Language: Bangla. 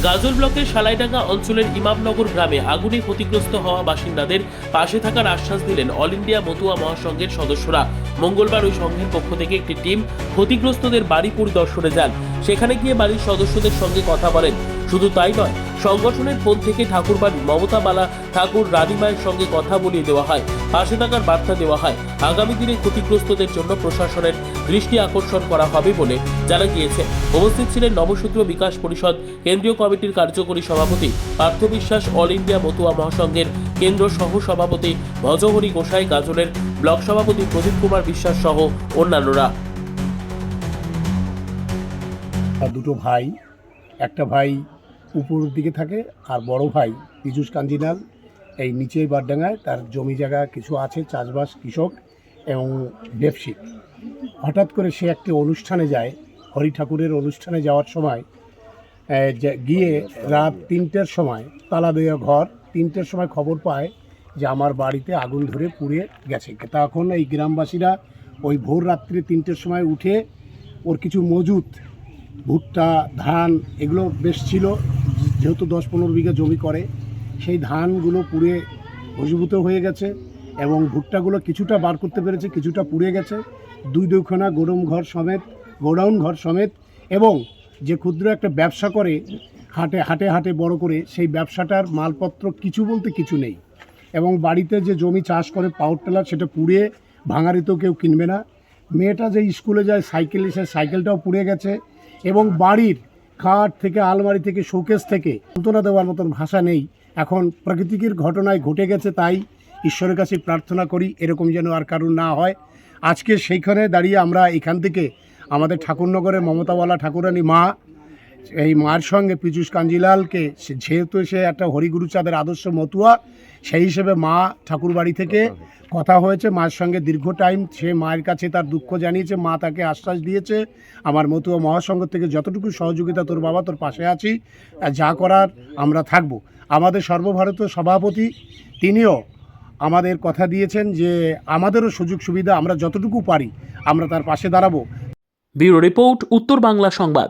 গাজল ব্লকের সালাইডাঙ্গা অঞ্চলের ইমামনগর গ্রামে আগুনে ক্ষতিগ্রস্ত হওয়া বাসিন্দাদের পাশে থাকার আশ্বাস দিলেন অল ইন্ডিয়া মতুয়া মহাসংঘের সদস্যরা। মঙ্গলবার ওই সংঘের পক্ষ থেকে একটি টিম ক্ষতিগ্রস্তদের বাড়ি পরিদর্শনে যান। সেখানে গিয়ে বাড়ির সদস্যদের সঙ্গে কথা বলেন। শুধু তাই নয়, সংগঠনের ফোন থেকে ঠাকুরবাড়ি মমতা বালা ঠাকুর রানীমায়ের সঙ্গে কথা বলিয়ে দেওয়া হয়, পাশে থাকার বার্তা দেওয়া হয়। আগামী দিনে ক্ষতিগ্রস্তদের জন্য প্রশাসনের দৃষ্টি আকর্ষণ করা হবে বলে জানা গিয়েছে। উপস্থিত ছিলেন নবসূত্র বিকাশ পরিষদ কেন্দ্রীয় কমিটির কার্যকরী সভাপতি পার্থ বিশ্বাস, অল ইন্ডিয়া মতুয়া মহাসংঘের কেন্দ্র সহ সভাপতি ভজহরি গোসাই, গাজলের ব্লক সভাপতি প্রদীপ কুমার বিশ্বাস সহ অন্যান্যরা। দুটো ভাই, একটা ভাই উপরের দিকে থাকে আর বড় ভাই পীযূষ কাঞ্জিলাল এই নিচে বারডাঙ্গায়, তার জমি জায়গা কিছু আছে, চাষবাস, কৃষক এবং ব্যবসায়িক। হঠাৎ করে সে একটি অনুষ্ঠানে যায়, হরি ঠাকুরের অনুষ্ঠানে যাওয়ার সময় গিয়ে রাত ৩টের সময় তালা দেওয়া ঘর, ৩টের সময় খবর পায় যে আমার বাড়িতে আগুন ধরে পুড়ে গেছে। তখন এই গ্রামবাসীরা ওই ভোর রাত্রে 3টের সময় উঠে ওর কিছু মজুত ভুট্টা, ধান এগুলো বেশ ছিল, যেহেতু 10-15 বিঘা জমি করে, সেই ধানগুলো পুড়ে ভস্মীভূত হয়ে গেছে এবং ভুট্টাগুলো কিছুটা বার করতে পেরেছে, কিছুটা পুড়ে গেছে। দুখানা গোডাউন ঘর সমেত এবং যে ক্ষুদ্র একটা ব্যবসা করে হাটে বড় করে, সেই ব্যবসাটার মালপত্র কিছু বলতে কিছু নেই এবং বাড়িতে যে জমি চাষ করে পাওয়ার টিলার, সেটা পুড়িয়ে ভাঙাড়িতেও কেউ কিনবে না। মেয়েটা যে স্কুলে যায় সাইকেলে, সেই সাইকেলটাও পুড়ে গেছে এবং বাড়ির খাট থেকে, আলমারি থেকে, শোকেস থেকে সান্ত্বনা দেওয়ার মতন ভাষা নেই। এখন প্রাকৃতিকের ঘটনায় ঘটে গেছে, তাই ঈশ্বরের কাছে প্রার্থনা করি এরকম যেন আর কারণ না হয়। আজকে সেইখানে দাঁড়িয়ে আমরা এখান থেকে আমাদের ঠাকুরনগরের মমতাওয়ালা ঠাকুরানী মা, এই মার সঙ্গে পীযূষ কাঞ্জিলালকে, যেহেতু সে একটা হরিগুরুচাঁদের আদর্শ মতুয়া, সেই হিসেবে মা ঠাকুর বাড়ি থেকে কথা হয়েছে মায়ের সঙ্গে দীর্ঘ টাইম। সে মায়ের কাছে তার দুঃখ জানিয়েছে, মা তাকে আশ্বাস দিয়েছে আমার মতুয়া মহাসংঘ থেকে যতটুকু সহযোগিতা তোর বাবা, তোর পাশে আছি, যা করার আমরা থাকব। আমাদের সর্বভারতীয় সভাপতি তিনিও আমাদের কথা দিয়েছেন যে আমাদেরও সুযোগ সুবিধা আমরা যতটুকু পারি আমরা তার পাশে দাঁড়াবো। ব্যুরো রিপোর্ট, উত্তর বাংলা সংবাদ।